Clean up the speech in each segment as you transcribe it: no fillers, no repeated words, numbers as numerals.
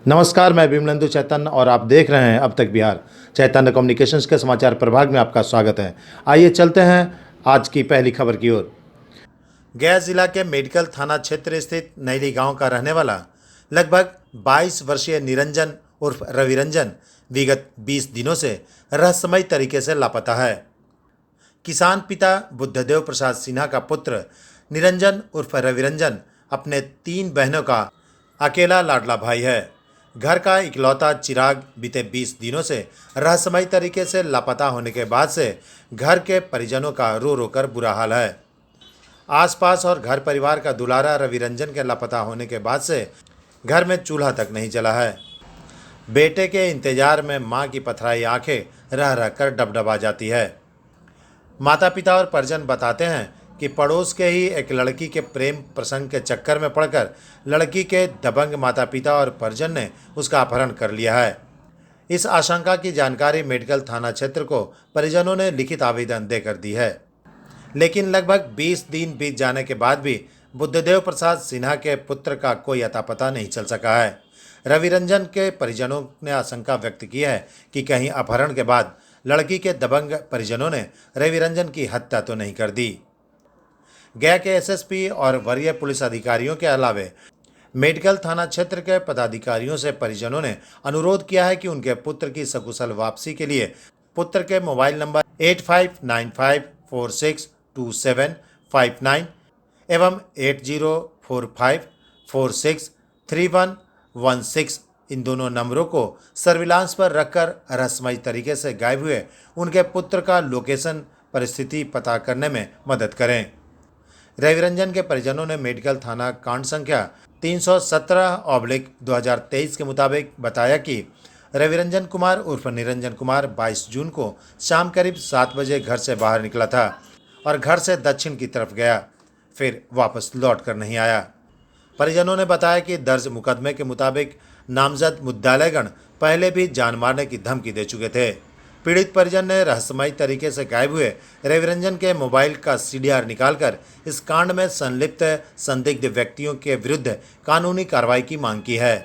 नमस्कार, मैं विमलेंदु चैतन्य और आप देख रहे हैं अब तक बिहार। चैतन्य कम्युनिकेशंस के समाचार प्रभाग में आपका स्वागत है। आइए चलते हैं आज की पहली खबर की ओर। गया जिला के मेडिकल थाना क्षेत्र स्थित नैली गांव का रहने वाला लगभग 22 वर्षीय निरंजन उर्फ रविरंजन विगत 20 दिनों से रहस्यमय तरीके से लापता है। किसान पिता बुद्धदेव प्रसाद सिन्हा का पुत्र निरंजन उर्फ रविरंजन अपने 3 बहनों का अकेला लाडला भाई है। घर का इकलौता चिराग बीते 20 दिनों से रहस्यमय तरीके से लापता होने के बाद से घर के परिजनों का रो रो कर बुरा हाल है। आसपास और घर परिवार का दुलारा रविरंजन के लापता होने के बाद से घर में चूल्हा तक नहीं जला है। बेटे के इंतजार में मां की पथराई आंखें रह रह कर डबडबा जाती है। माता पिता और परिजन बताते हैं कि पड़ोस के ही एक लड़की के प्रेम प्रसंग के चक्कर में पड़कर लड़की के दबंग माता पिता और परिजन ने उसका अपहरण कर लिया है। इस आशंका की जानकारी मेडिकल थाना क्षेत्र को परिजनों ने लिखित आवेदन देकर दी है, लेकिन लगभग 20 दिन बीत जाने के बाद भी बुद्धदेव प्रसाद सिन्हा के पुत्र का कोई अता पता नहीं चल सका है। रविरंजन के परिजनों ने आशंका व्यक्त की है कि कहीं अपहरण के बाद लड़की के दबंग परिजनों ने रविरंजन की हत्या तो नहीं कर दी। गया के एसएसपी और वरीय पुलिस अधिकारियों के अलावे मेडिकल थाना क्षेत्र के पदाधिकारियों से परिजनों ने अनुरोध किया है कि उनके पुत्र की सकुशल वापसी के लिए पुत्र के मोबाइल नंबर 8595462759 एवं 8045463116 इन दोनों नंबरों को सर्विलांस पर रखकर रहस्यमय तरीके से गायब हुए उनके पुत्र का लोकेशन परिस्थिति पता करने में मदद करें। रविरंजन के परिजनों ने मेडिकल थाना कांड संख्या 317/2023 के मुताबिक बताया कि रविरंजन कुमार उर्फ निरंजन कुमार 22 जून को शाम करीब 7 बजे घर से बाहर निकला था और घर से दक्षिण की तरफ गया, फिर वापस लौट कर नहीं आया। परिजनों ने बताया कि दर्ज मुकदमे के मुताबिक नामजद मुद्दालयगण पहले भी जान मारने की धमकी दे चुके थे। पीड़ित परिजन ने रहस्यमय तरीके से गायब हुए रविरंजन के मोबाइल का सीडीआर निकालकर इस कांड में संलिप्त संदिग्ध व्यक्तियों के विरुद्ध कानूनी कार्रवाई की मांग की है।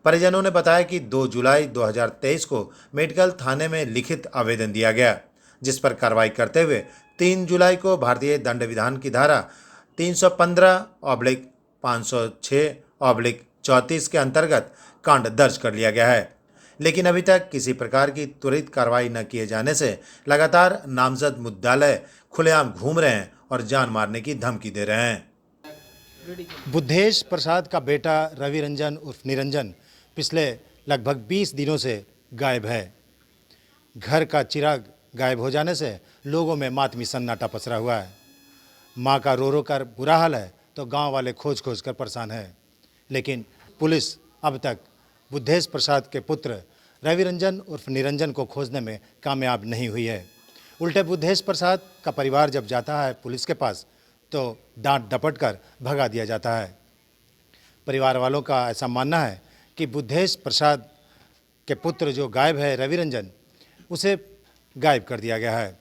परिजनों ने बताया कि 2 जुलाई 2023 को मेडिकल थाने में लिखित आवेदन दिया गया, जिस पर कार्रवाई करते हुए 3 जुलाई को भारतीय दंड विधान की धारा 315/506/34 के अंतर्गत कांड दर्ज कर लिया गया है, लेकिन अभी तक किसी प्रकार की त्वरित कार्रवाई न किए जाने से लगातार नामजद मुद्दालय खुलेआम घूम रहे हैं और जान मारने की धमकी दे रहे हैं। बुद्धेश प्रसाद का बेटा रविरंजन उर्फ निरंजन पिछले लगभग 20 दिनों से गायब है। घर का चिराग गायब हो जाने से लोगों में मातमी सन्नाटा पसरा हुआ है। माँ का रो रो कर बुरा हाल है तो गांव वाले खोज खोज कर परेशान है, लेकिन पुलिस अब तक बुद्धेश प्रसाद के पुत्र रविरंजन उर्फ निरंजन को खोजने में कामयाब नहीं हुई है। उल्टे बुद्धेश प्रसाद का परिवार जब जाता है पुलिस के पास तो डांट डपट कर भगा दिया जाता है। परिवार वालों का ऐसा मानना है कि बुद्धेश प्रसाद के पुत्र जो गायब है रविरंजन, उसे गायब कर दिया गया है।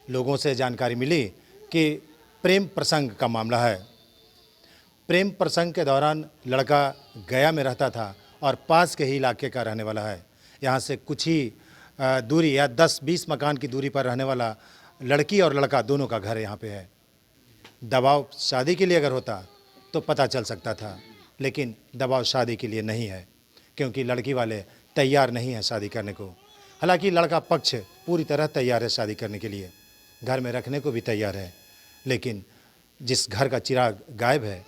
लोगों से जानकारी मिली कि प्रेम प्रसंग का मामला है। प्रेम प्रसंग के दौरान लड़का गया में रहता था और पास के ही इलाके का रहने वाला है। यहाँ से कुछ ही दूरी या 10-20 मकान की दूरी पर रहने वाला लड़की और लड़का दोनों का घर यहाँ पे है। दबाव शादी के लिए अगर होता तो पता चल सकता था, लेकिन दबाव शादी के लिए नहीं है, क्योंकि लड़की वाले तैयार नहीं हैं शादी करने को। हालांकि लड़का पक्ष पूरी तरह तैयार है शादी करने के लिए, घर में रखने को भी तैयार है, लेकिन जिस घर का चिराग गायब है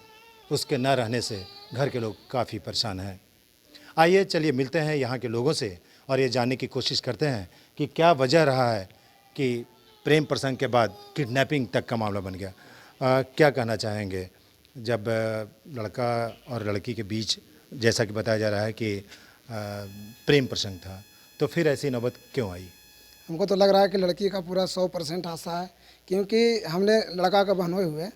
उसके न रहने से घर के लोग काफ़ी परेशान हैं। आइए चलिए मिलते हैं यहाँ के लोगों से और ये जानने की कोशिश करते हैं कि क्या वजह रहा है कि प्रेम प्रसंग के बाद किडनैपिंग तक का मामला बन गया। क्या कहना चाहेंगे, जब लड़का और लड़की के बीच जैसा कि बताया जा रहा है कि प्रेम प्रसंग था, तो फिर ऐसी नौबत क्यों आई? हमको तो लग रहा है कि लड़की का पूरा 100% हादसा है, क्योंकि हमने लड़का का बहनोई हुए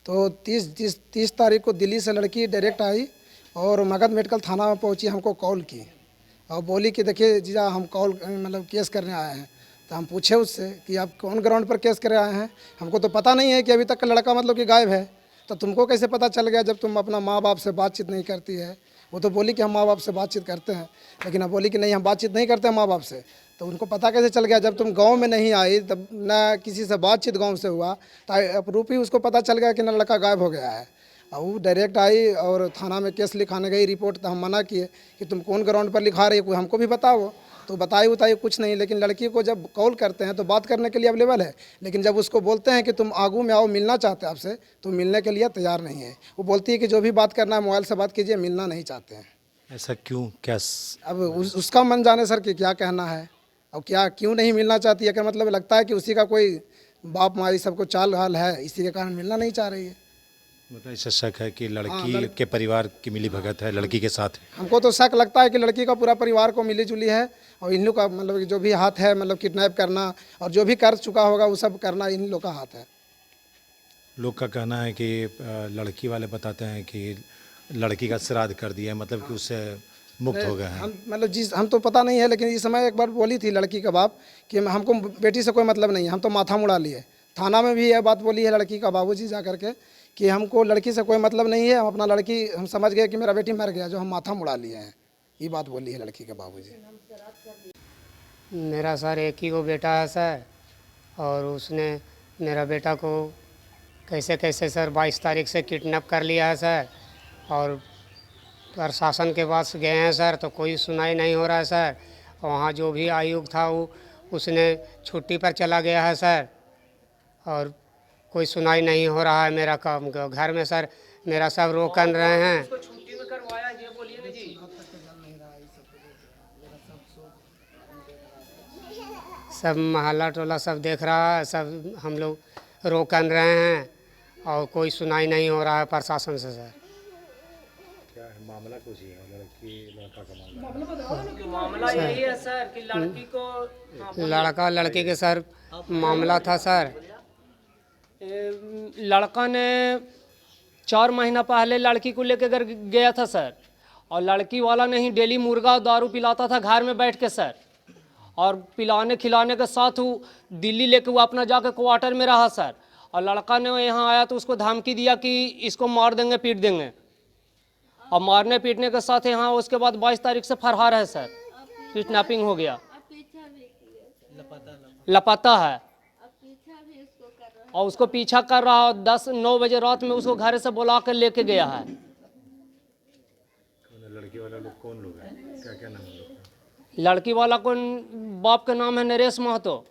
तो 30 तारीख को दिल्ली से लड़की डायरेक्ट आई और मगध मेडिकल थाना में पहुंची, हमको कॉल की और बोली कि देखिए जीजा हम केस करने आए हैं। तो हम पूछे उससे कि आप कौन ग्राउंड पर केस करे आए हैं, हमको तो पता नहीं है कि अभी तक का लड़का कि गायब है, तो तुमको कैसे पता चल गया जब तुम अपना माँ बाप से बातचीत नहीं करती है। वो तो बोली कि हम माँ बाप से बातचीत करते हैं, लेकिन अब बोली कि नहीं हम बातचीत नहीं करते माँ बाप से। तो उनको पता कैसे चल गया? जब तुम गांव में नहीं आई तब ना किसी से बातचीत गांव से हुआ, तो अपरूप ही उसको पता चल गया कि ना लड़का गायब हो गया है। और वो डायरेक्ट आई और थाना में केस लिखाने गई। रिपोर्ट तो हम मना किए कि तुम कौन ग्राउंड पर लिखा रही है, कोई हमको भी बताओ। तो बताई कुछ नहीं, लेकिन लड़की को जब कॉल करते हैं तो बात करने के लिए अवेलेबल है, लेकिन जब उसको बोलते हैं कि तुम आगू में आओ, मिलना चाहते हैं आपसे, तो मिलने के लिए तैयार नहीं है। वो बोलती है कि जो भी बात करना है मोबाइल से बात कीजिए, मिलना नहीं चाहते हैं। ऐसा क्यों? क्या अब उसका मन जाने सर कि क्या कहना है, और क्या क्यों नहीं मिलना चाहती है, क्या मतलब लगता है कि उसी का कोई बाप माँ सबको चाल हाल है, इसी के कारण मिलना नहीं चाह रही है। मतलब ऐसा शक है कि लड़की के परिवार की मिली भगत है लड़की के साथ है? हमको तो शक लगता है कि लड़की का पूरा परिवार को मिली जुली है, और इन लोग का मतलब जो भी हाथ है, मतलब किडनैप करना और जो भी कर चुका होगा वो सब करना इन लोग का हाथ है। लोग का कहना है कि लड़की वाले बताते हैं कि लड़की का श्राद्ध कर दिया है, मतलब कि उससे मुक्त हो गए हैं। हम मतलब हम तो पता नहीं है, लेकिन इस समय एक बार बोली थी लड़की का बाप कि हमको बेटी से कोई मतलब नहीं है, हम तो माथा मुड़ा लिए। थाना में भी यह बात बोली है लड़की का बाबूजी जा करके कि हमको लड़की से कोई मतलब नहीं है, हम अपना लड़की हम समझ गए कि मेरा बेटी मर गया, जो हम माथा मुड़ा लिए हैं। ये बात बोली है लड़की के बाबूजी। मेरा सर एक ही वो बेटा है सर, और उसने मेरा बेटा को कैसे कैसे सर 22 तारीख से किडनैप कर लिया है सर, और प्रशासन के पास गए हैं सर तो कोई सुनाई नहीं हो रहा है सर। वहाँ जो भी आयुक्त था वो उसने छुट्टी पर चला गया है सर, और कोई सुनाई नहीं हो रहा है मेरा काम घर में सर। मेरा सब रोकन रहे हैं। सब मोहल्ला टोला सब देख रहा है, सब हम लोग रोकन रहे हैं और कोई सुनाई नहीं हो रहा है प्रशासन से सर। क्या है मामला? कुछ ही है लड़की लड़का का मामला यही है सर कि लड़की को लड़का लड़की के सर मामला था सर। लड़का ने 4 महीना पहले लड़की को लेकर घर गया था सर, और लड़की वाला नहीं डेली मुर्गा दारू पिलाता था घर में बैठ के सर, और पिलाने खिलाने के साथ वो दिल्ली लेके वो अपना जाके क्वार्टर में रहा सर। और लड़का ने यहाँ आया तो उसको धमकी दिया कि इसको मार देंगे पीट देंगे, और मारने पीटने के साथ यहाँ उसके बाद 22 तारीख से फरार है सर। किडनैपिंग हो गया, लापता है, और उसको पीछा कर रहा है। 10-9 बजे रात में उसको घर से बुला कर लेके गया है। लड़की वाला लोग कौन लोग हैं? क्या क्या नाम है लोग का? लड़की वाला को बाप का नाम है नरेश महतो,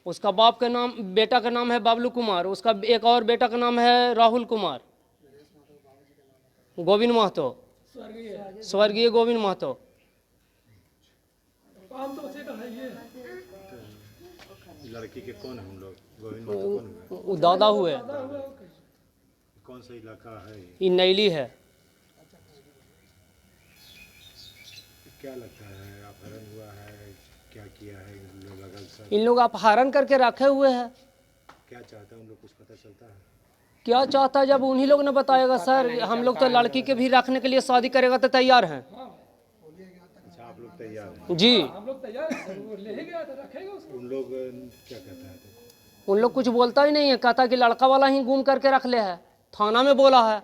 उसका बाप का नाम बेटा का नाम है बबलू कुमार, उसका एक और बेटा का नाम है राहुल कुमार, गोविंद महतो, स्वर्गीय गोविंद महतो। लड़की के कौन हम लोग? गोविंद महतो कौन हुए? वो दादा हुए। कौन सा इलाका है? ये नैली है। क्या लगता है अपहरण हुआ है? क्या किया है इन लोग लगल सर? इन लोग अपहरण करके रखे हुए हैं। क्या चाहता है उन लोग? कुछ पता चलता है? क्या चाहता है जब उन्हीं लोग ने बताएगा सर। हम लोग तो लड़की के भी रखने के लिए शादी करेगा तो तैयार हैं। अच्छा, आप लोग तैयार हैं? जी। उन लोग क्या कहता है? उन लोग कुछ बोलता ही नहीं है, कहता कि लड़का वाला ही गुम करके रख ले है। थाना में बोला है,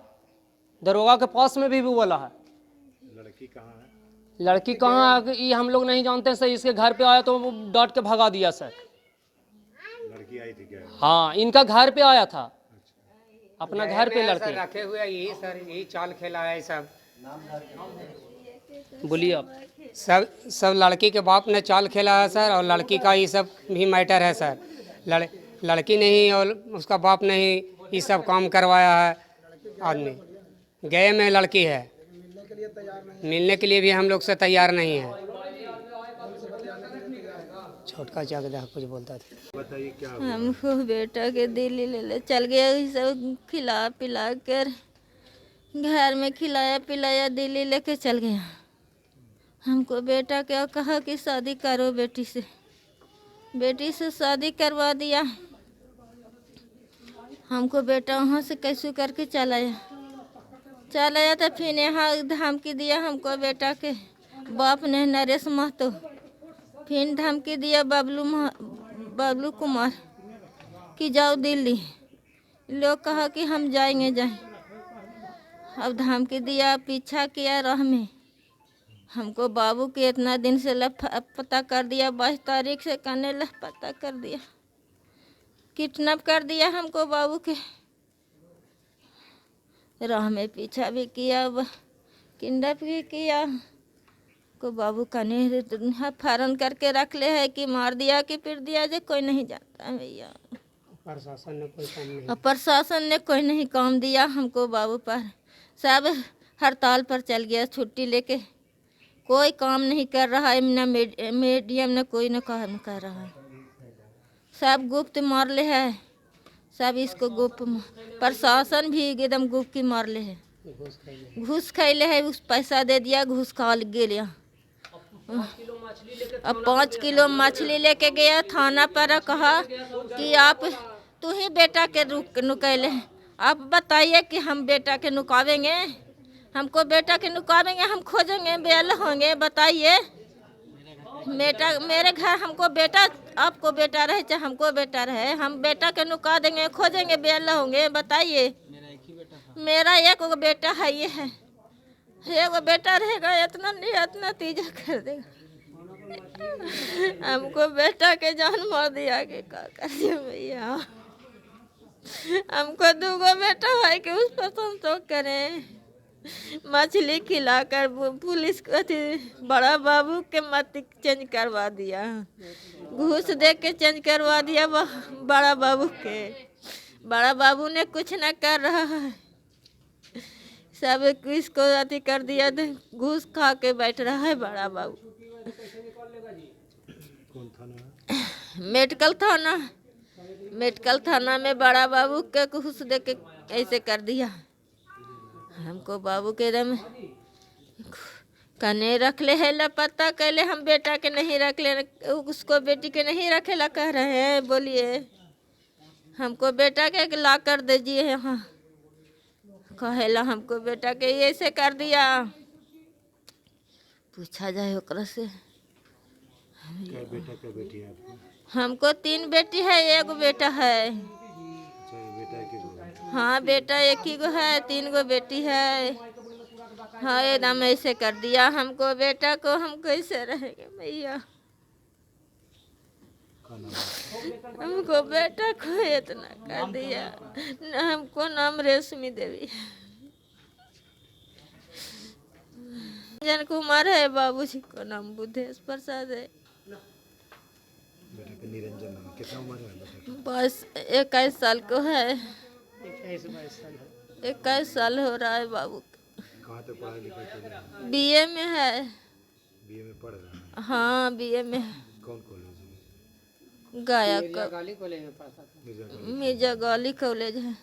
दरोगा के पास में भी बोला है। लड़की कहाँ है? लड़की कहाँ है ये हम लोग नहीं जानते सर। इसके घर पे आया तो वो डांट के भगा दिया सर। लड़की आई थी क्या? हाँ, इनका घर पे आया था, अपना घर पे लड़के रखे हुए यही सर, यही चाल खेला है सब। बोलिए आप। सब लड़की के बाप ने चाल खेला है सर, और लड़की का ये सब भी मैटर है सर। लड़की ने ही और उसका बाप ने ही ये सब काम करवाया है। आदमी गए में लड़की है, मिलने के लिए भी हम लोग से तैयार नहीं है। छोटका चाक कुछ बोलता था। बताइए क्या? हमको बेटा के दिल्ली ले चल गया, ये सब खिला पिला कर घर में खिलाया पिलाया, दिल्ली लेके चल गया। हमको बेटा क्या कहा कि शादी करो बेटी से शादी करवा दिया। हमको बेटा वहाँ से कैसे करके चल आया तो फिर यहाँ धमकी दिया हमको बेटा के बाप ने नरेश महतो, फिर धमकी दिया बबलू कुमार कि जाओ दिल्ली। लोग कहा कि हम जाएंगे। अब धमकी दिया, पीछा किया राह में। हमको बाबू के इतना दिन से पता कर दिया, 22 तारीख से करने पता कर दिया, किडनैप कर दिया हमको बाबू के। राह में पीछा भी किया, किडनैप भी किया को बाबू कने फरन करके रख ले है कि मार दिया कि पिट दिया, जो कोई नहीं जानता भैया। प्रशासन ने कोई काम नहीं। और प्रशासन ने कोई नहीं काम दिया हमको बाबू पर। सब हड़ताल पर चल गया, छुट्टी लेके कोई काम नहीं कर रहा है, ना मीडियम ने कोई न काम कर रहा है। सब गुप्त मार ले है, सब इसको गुप्त। प्रशासन भी एकदम गुप्त की मार ले है, घूस खैले है। उस पैसा दे दिया, घूस खा गया। अब 5 किलो मछली लेके गया थाना पर, कहा कि आप तू ही बेटा के नुकैले हैं, आप बताइए कि हम बेटा के नुकावेंगे, हमको बेटा के नुकावेंगे, हम खोजेंगे, बेल होंगे, बताइए। बेटा मेरे घर, हमको बेटा, आपको बेटा रहे चाहे हमको बेटा रहे, हम बेटा के नुका देंगे, खोजेंगे, बेल होंगे, बताइए। मेरा एक बेटा है, ये है एगो बेटा रहेगा, इतना नहीं इतना तीजा कर देगा। हमको बेटा के जान मार दिया कि का करिए भैया। हमको 2 बेटा है कि उस पर संतोष करें। मछली खिलाकर पुलिस को बड़ा बाबू के मत चेंज करवा दिया, घूस दे के चेंज करवा दिया बड़ा बाबू के। बड़ा बाबू ने कुछ न कर रहा है, सब इसको अति कर दिया, घूस खा के बैठ रहा है बड़ा बाबू। कौन थाना है? मेडिकल थाना में बड़ा बाबू के घूस दे के ऐसे कर दिया। हमको बाबू के दम कने रख ले है, पता कैले हम बेटा के नहीं रख ले, उसको बेटी के नहीं रखेला कह रहे हैं। बोलिए, हमको बेटा के ला कर दीजिए यहाँ, कहेला हमको बेटा के ऐसे कर दिया। पूछा जाए ओकरा से। क्या बेटा क्या बेटी है आपको? हमको 3 बेटी है, 1 बेटा है। अच्छा, ये बेटा एक ही गो है? हाँ, बेटा एक ही गो है, 3 गो बेटी है। हाँ, एकदम ऐसे कर दिया हमको बेटा को, हम कैसे रहेंगे भैया। हमको बेटा को इतना कर दिया। हमको नाम रेशमी देवी, जन कुमार है, बाबूजी को नाम बुद्धेश प्रसाद है। बेटा का निरंजन नाम है। कितना उम्र है बेटा की? बस 21 साल को है, 21-22 साल है। 21 साल हो रहा है बाबू। कहाँ तक पढ़ाई लिखाई कर रहे हैं? बीए में है। बीए में पढ़ रहे हैं? हाँ, बीए में। कौन कॉलेज में? गाया गाली कॉलेज में पढ़ता था। मिर्जा गाली कॉलेज है।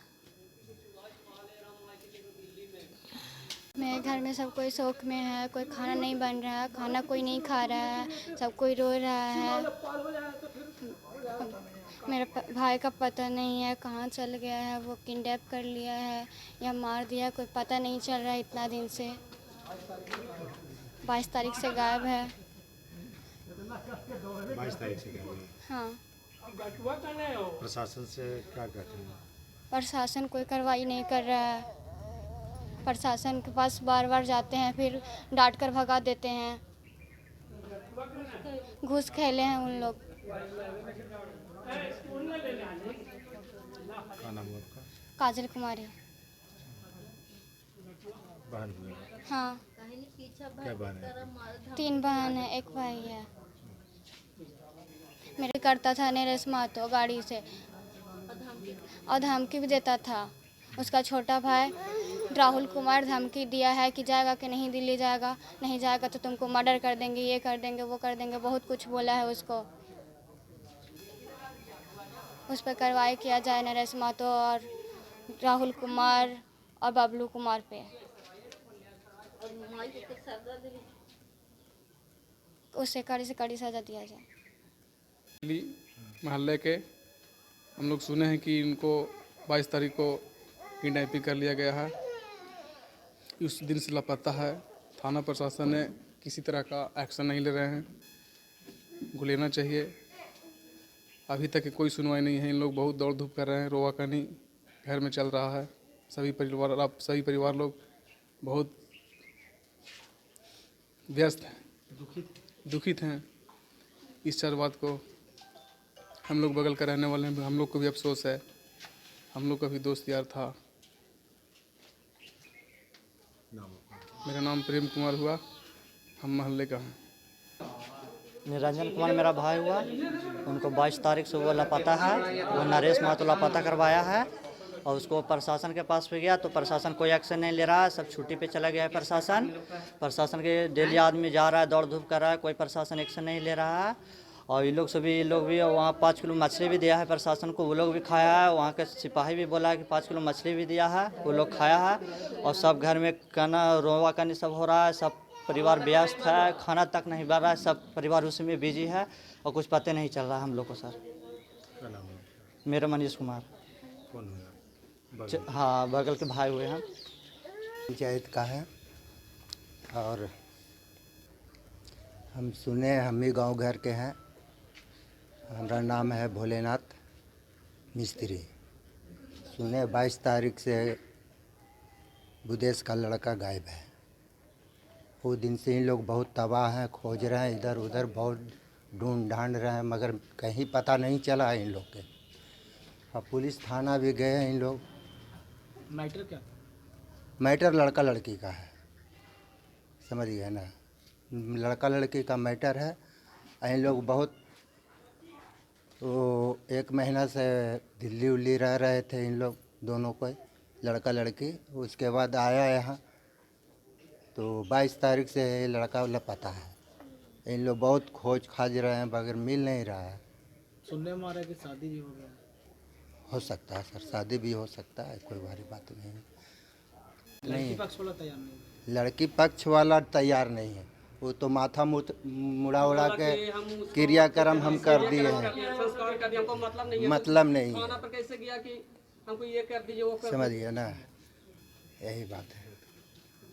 मेरे घर में सब कोई शौक में है, कोई खाना नहीं बन रहा है, खाना कोई नहीं खा रहा है, सब कोई रो रहा है। मेरे भाई का पता नहीं है कहाँ चल गया है, वो किडनैप कर लिया है या मार दिया, कोई पता नहीं चल रहा है इतना दिन से। 22 तारीख से गायब है। 22 तारीख से गायब है। हाँ। प्रशासन से क्या कहते हैं? प्रशासन कोई कार्रवाई नहीं कर रहा है। प्रशासन के पास बार बार जाते हैं, फिर डांट कर भगा देते हैं। घूस खेले हैं उन लोग। क्या नाम है आपका? काजल कुमारी। बहन भी है? हाँ, क्या बहन है? 3 बहन है, 1 भाई है। मेरे करता था नरेश महतो गाड़ी से, और धमकी भी देता था। उसका छोटा भाई राहुल कुमार धमकी दिया है कि जाएगा कि नहीं दिल्ली जाएगा, नहीं जाएगा तो तुमको मर्डर कर देंगे, ये कर देंगे, वो कर देंगे, बहुत कुछ बोला है उसको। उस पर कार्रवाई किया जाए नरेश महतो और राहुल कुमार और बबलू कुमार पे। उससे कड़ी से कड़ी सजा दिया जाए। मोहल्ले के हम लोग सुने हैं कि इनको 22 तारीख को किडनैपिंग कर लिया गया है। उस दिन से लापता है। थाना प्रशासन ने किसी तरह का एक्शन नहीं ले रहे हैं। लेना चाहिए। अभी तक की कोई सुनवाई नहीं है। इन लोग बहुत दौड़ धूप कर रहे हैं। रोवा कनी घर में चल रहा है। सभी परिवार लोग बहुत व्यस्त हैं, दुखित हैं। इस चार बात को हम लोग बगल का रहने वाले हैं, हम लोग को भी अफसोस है। हम लोग का भी दोस्त यार था। मेरा नाम प्रेम कुमार हुआ, हम मोहल्ले का हैं। निरंजन कुमार मेरा भाई हुआ, उनको 22 तारीख से वो लापता है। वो नरेश महतो लापता करवाया है और उसको प्रशासन के पास पे गया तो प्रशासन कोई एक्शन नहीं ले रहा है। सब छुट्टी पे चला गया है प्रशासन के डेली आदमी जा रहा है, दौड़ धूप कर रहा है, कोई प्रशासन एक्शन नहीं ले रहा है। और ये लोग भी वहाँ 5 किलो मछली भी दिया है प्रशासन को, वो लोग भी खाया है। वहाँ के सिपाही भी बोला है कि 5 किलो मछली भी दिया है, वो लोग खाया है। और सब घर में खाना रोवा करनी सब हो रहा है, सब परिवार व्यस्त है, खाना तक नहीं बन रहा है, सब परिवार उसी में बिजी है और कुछ पता नहीं चल रहा है हम लोग को। सर मेरा मनीष कुमार, हाँ बगल के भाई हुए हैं। पंचायत का है और हम सुने, हम ही गांव घर के हैं। हमारा नाम है भोलेनाथ मिस्त्री। सुने 22 तारीख से बुदेश का लड़का गायब है। वो दिन से इन लोग बहुत तबाह हैं, खोज रहे हैं, इधर उधर बहुत ढूंढ ढांड रहे हैं, मगर कहीं पता नहीं चला है इन लोग के। अब पुलिस थाना भी गए हैं इन लोग। मैटर क्या? मैटर लड़का लड़की का है, समझ गए ना, लड़का लड़की का मैटर है। इन लोग बहुत वो 1 महीना से दिल्ली उल्ली रह रहे थे इन लोग दोनों को, लड़का लड़की। उसके बाद आया यहाँ तो 22 तारीख से लड़का लापता है। इन लोग बहुत खोज खाज रहे हैं मगर मिल नहीं रहा है। सुनने में आ रहा है कि शादी भी हो गया। हो सकता है सर, शादी भी हो सकता है, कोई भारी बात नहीं है। लड़की पक्ष वाला तैयार नहीं है। लड़की पक्ष वाला तैयार नहीं है, वो तो माथा मुड़ा उड़ा के क्रियाक्रम हम कर दिए हैं, मतलब नहीं है, समझ गए ना, यही बात है।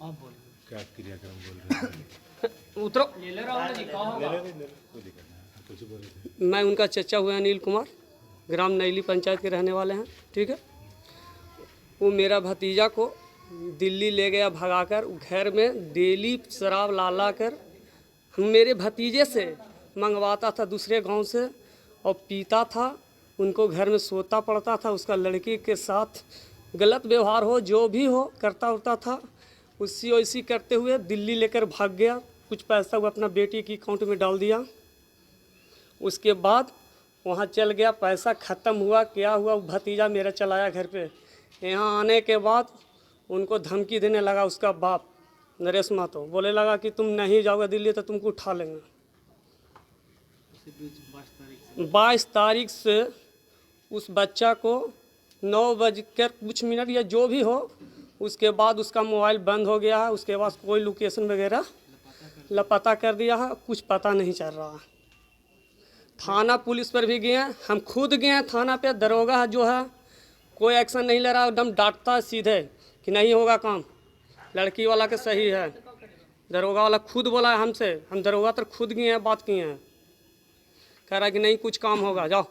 आप बोलिए क्या क्रियाक्रम बोल रहे हैं? उतरो। मैं उनका चचा हुआ अनिल कुमार, ग्राम नैली पंचायत के रहने वाले हैं, ठीक है। वो मेरा भतीजा को दिल्ली ले गया भगाकर, घर में डेली शराब ला कर मेरे भतीजे से मंगवाता था दूसरे गांव से और पीता था। उनको घर में सोता पड़ता था, उसका लड़की के साथ गलत व्यवहार हो जो भी हो करता उड़ता था। उसी वैसी करते हुए दिल्ली लेकर भाग गया। कुछ पैसा वो अपना बेटी की अकाउंट में डाल दिया। उसके बाद वहाँ चल गया, पैसा ख़त्म हुआ, क्या हुआ, भतीजा मेरा चलाया घर पे। यहाँ आने के बाद उनको धमकी देने लगा उसका बाप नरेश महतो, बोले लगा कि तुम नहीं जाओगे दिल्ली तो तुमको उठा लेंगे। 22 तारीख से उस बच्चा को 9:00 या जो भी हो, उसके बाद उसका मोबाइल बंद हो गया है। उसके बाद कोई लोकेशन वगैरह लापता कर दिया है, कुछ पता नहीं चल रहा है। थाना पुलिस पर भी गए हैं, हम खुद गए हैं थाना पे। दरोगा जो है कोई एक्शन नहीं ले रहा, एकदम डांटता है सीधे कि नहीं होगा काम, लड़की वाला के सही है। दरोगा वाला खुद बोला है हमसे, हम दरोगा तर खुद गए हैं, बात किए हैं, कह रहा है कि नहीं कुछ काम होगा, जाओ,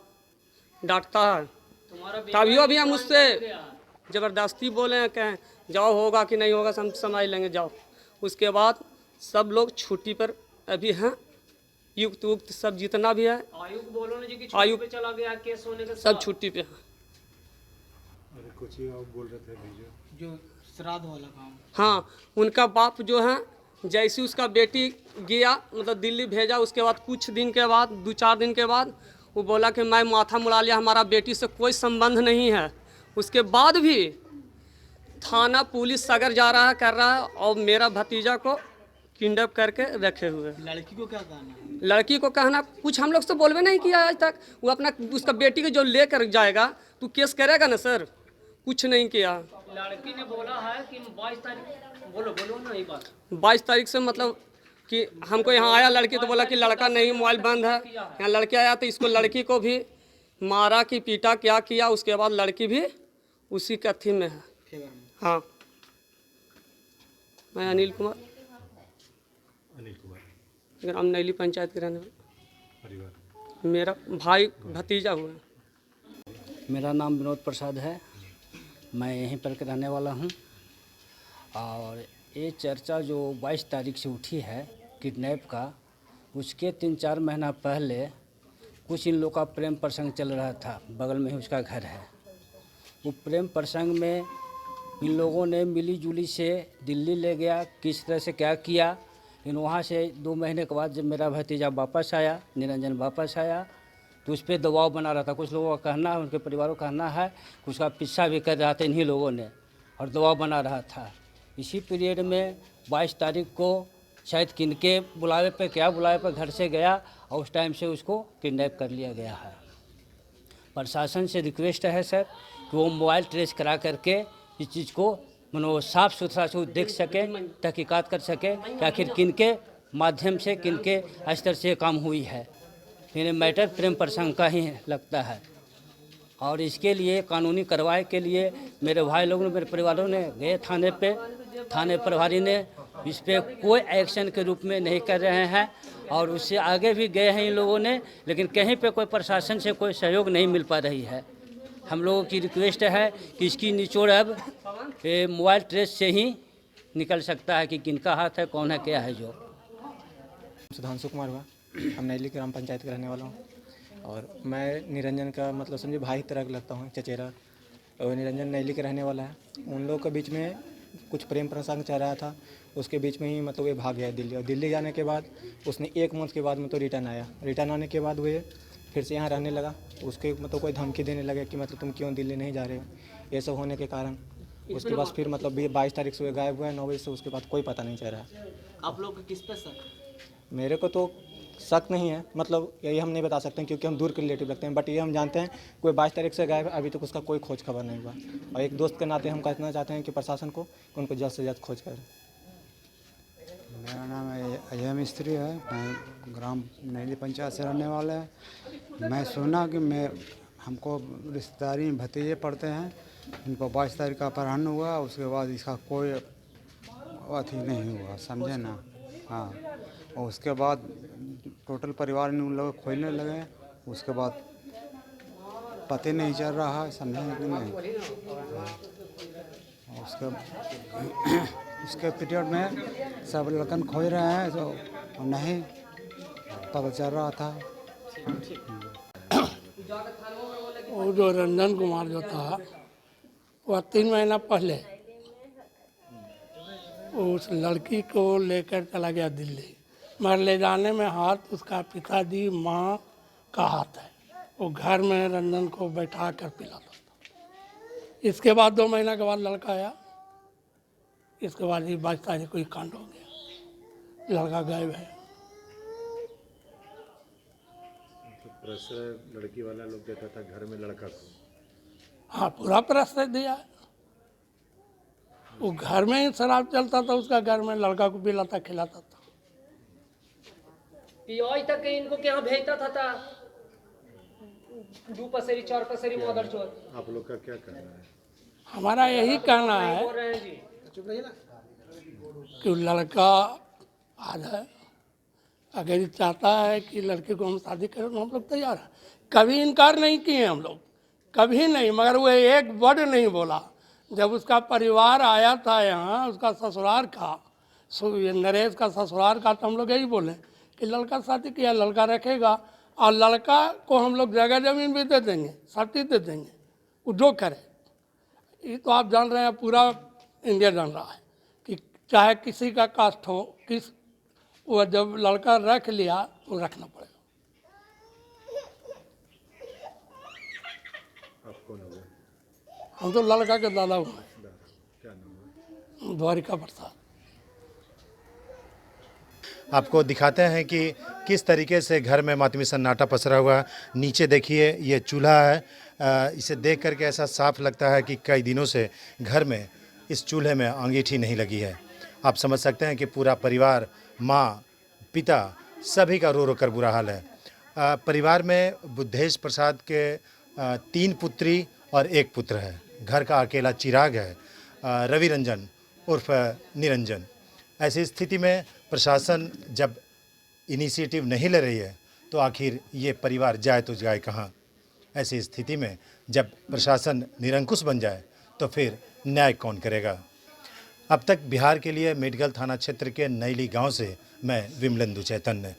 डांटता है। तभी भी हम उससे ज़बरदस्ती बोले हैं, कहें जाओ, होगा कि नहीं होगा हम समझ लेंगे, जाओ। उसके बाद सब लोग छुट्टी पर अभी हैं, युक्त उक्त सब जितना भी है, आयुक्त बोलो ना जी कि आयुक्त पे चला गया केस होने के सब छुट्टी पे हैं। कुछ ही आप बोल रहे थे जो श्राद्ध वाला काम। हाँ, उनका बाप जो है जैसे उसका बेटी गया, मतलब दिल्ली भेजा, उसके बाद कुछ दिन के बाद 2-4 दिन के बाद वो बोला कि मैं माथा मुड़ा लिया, हमारा बेटी से कोई संबंध नहीं है। उसके बाद भी थाना पुलिस अगर जा रहा है, कर रहा है, और मेरा भतीजा को किडनैप करके रखे हुए। लड़की को क्या कहना है? लड़की को कहना कुछ हम लोग से बोलवे नहीं किया आज तक। वो अपना उसका बेटी को जो लेकर जाएगा तो केस करेगा ना सर, कुछ नहीं किया। लड़की ने बोला है कि 22 तारीख, बोलो ना ये बात, 22 तारीख से मतलब कि हमको यहाँ आया लड़की तो बोला कि लड़का नहीं, मोबाइल बंद है। यहाँ लड़के आया तो इसको लड़की को भी मारा कि पीटा, क्या किया। उसके बाद लड़की भी उसी कथी में है। हाँ, मैं अनिल कुमार, ग्राम नैली पंचायत के रहने वाला, मेरा भाई भतीजा हुआ। मेरा नाम विनोद प्रसाद है, मैं यहीं पर के रहने वाला हूँ। और ये चर्चा जो 22 तारीख से उठी है किडनैप का, उसके 3-4 महीना पहले कुछ इन लोग का प्रेम प्रसंग चल रहा था। बगल में ही उसका घर है। वो प्रेम प्रसंग में इन लोगों ने मिली जुली से दिल्ली ले गया, किस तरह से क्या किया। इन वहाँ से 2 महीने के बाद जब मेरा भतीजा वापस आया, निरंजन वापस आया, तो उस पर दबाव बना रहा था। कुछ लोगों का कहना है, उनके परिवारों का कहना है कि उसका पीछा भी कर रहा था इन्हीं लोगों ने और दबाव बना रहा था। इसी पीरियड में 22 तारीख को शायद किनके बुलावे पे क्या बुलावे पर घर से गया और उस टाइम से उसको किडनैप कर लिया गया है। प्रशासन से रिक्वेस्ट है सर कि वो मोबाइल ट्रेस करा करके इस चीज़ को मनो साफ सुथरा से देख सके, तहकीकात कर सके कि आखिर किनके माध्यम से किनके स्तर से काम हुई है। इन्हें मैटर प्रेम प्रसंग का ही लगता है और इसके लिए कानूनी कार्रवाई के लिए मेरे भाई लोगों ने, मेरे परिवारों ने गए थाने पे। थाने प्रभारी ने इस पर कोई एक्शन के रूप में नहीं कर रहे हैं और उससे आगे भी गए हैं इन लोगों ने, लेकिन कहीं पे कोई प्रशासन से कोई सहयोग नहीं मिल पा रही है। हम लोगों की रिक्वेस्ट है कि इसकी निचोड़ अब मोबाइल ट्रेस से ही निकल सकता है कि किनका हाथ है, कौन है, क्या है। जो सुधांशु कुमार हुआ, हम नैली ग्राम पंचायत का रहने वाला हूँ और मैं निरंजन का मतलब समझे भाई तरह का लगता हूँ, चचेरा। और निरंजन नैली के रहने वाला है। उन लोगों के बीच में कुछ प्रेम प्रसंग चल रहा था, उसके बीच में ही मतलब ये भाग गया दिल्ली। और दिल्ली जाने के बाद उसने 1 मंथ के बाद में तो रिटर्न आया। रिटर्न आने के बाद वो फिर से यहाँ रहने लगा। उसके मतलब कोई धमकी देने लगे कि मतलब तुम क्यों दिल्ली नहीं जा रहे हो, ये सब होने के कारण उसके बाद फिर मतलब 22 तारीख से गायब हुआ है। 9 बजे से उसके बाद कोई पता नहीं चल रहा। आप लोग को किस पे शक? मेरे को तो शक नहीं है, मतलब यही हम नहीं बता सकते हैं क्योंकि हम दूर के रिलेटिव लगते हैं, बट ये हम जानते हैं कोई 22 तारीख से गायब है, अभी तक उसका कोई खोज खबर नहीं हुआ। और एक दोस्त के नाते हम कहना चाहते हैं कि प्रशासन को कि उनको जल्द से जल्द खोज करें। मेरा नाम अजय मिस्त्री है, मैं ग्राम नैली पंचायत से रहने वाला है। मैं सुना कि हमको रिश्तेदारी में भतीजे पड़ते हैं, इनको 22 तारीख का अपहरण हुआ, उसके बाद इसका कोई अथी नहीं हुआ, समझे ना। हाँ, और उसके बाद टोटल परिवार ने उन लोग खोजने लगे। उसके बाद पता नहीं चल रहा है, समझे कि नहीं। उसके पीरियड में सब लड़कन खोज रहे हैं तो नहीं पता चल रहा था। वो जो रंजन कुमार जो था वह 3 महीना पहले उस लड़की को लेकर चला गया दिल्ली, मगर ले जाने में हाथ उसका पिताजी माँ का हाथ है। वो घर में रंजन को बैठा कर पिलाता था। इसके बाद 2 महीना के बाद लड़का आया। इसके बाद ही 22 तारीख को ही कांड हो गया, लड़का गायब है। लड़की वाला लोग देता था घर में लड़का को। हाँ, पूरा प्रश्रय दिया है। वो घर में ही शराब चलता था, उसका घर में लड़का को पिलाता खिलाता था। पियोई तक इनको क्या भेजता था 2 पसेरी 4 पसेरी मदर चोर। आप लोग का क्या कहना है? हमारा यही कहना है कि लड़का आज है, अगर ये चाहता है कि लड़के को हम शादी करें तो हम लोग तैयार हैं। कभी इनकार नहीं किए हम लोग, कभी नहीं। मगर वो एक वर्ड नहीं बोला। जब उसका परिवार आया था यहाँ, उसका ससुराल का, नरेश का ससुराल का, तो हम लोग यही बोले कि लड़का शादी किया, लड़का रखेगा और लड़का को हम लोग जगह जमीन भी दे देंगे, सब चीज़ दे देंगे, वो जो करे। ये तो आप जान रहे हैं, पूरा इंडिया जान रहा है कि चाहे किसी का कास्ट हो, वो जब लड़का रख लिया तो रखना पड़ेगा। आप कौन हो गए? हम तो लड़का के दादा हुए। क्या नाम है? द्वारिका प्रसाद। आपको दिखाते हैं कि किस तरीके से घर में मातमी सन्नाटा पसरा हुआ है। नीचे देखिए, ये चूल्हा है। इसे देख करके ऐसा साफ लगता है कि कई दिनों से घर में इस चूल्हे में अंगीठी नहीं लगी है। आप समझ सकते हैं कि पूरा परिवार, माँ, पिता, सभी का रो रो कर बुरा हाल है। परिवार में बुद्धेश प्रसाद के 3 पुत्री और 1 पुत्र है। घर का अकेला चिराग है, रवि रंजन उर्फ निरंजन। ऐसी स्थिति में प्रशासन जब इनिशिएटिव नहीं ले रही है तो आखिर ये परिवार जाए तो जाए कहाँ। ऐसी स्थिति में जब प्रशासन निरंकुश बन जाए तो फिर न्याय कौन करेगा। अब तक बिहार के लिए मेडिकल थाना क्षेत्र के नईली गांव से मैं विमलेंदु चैतन्य।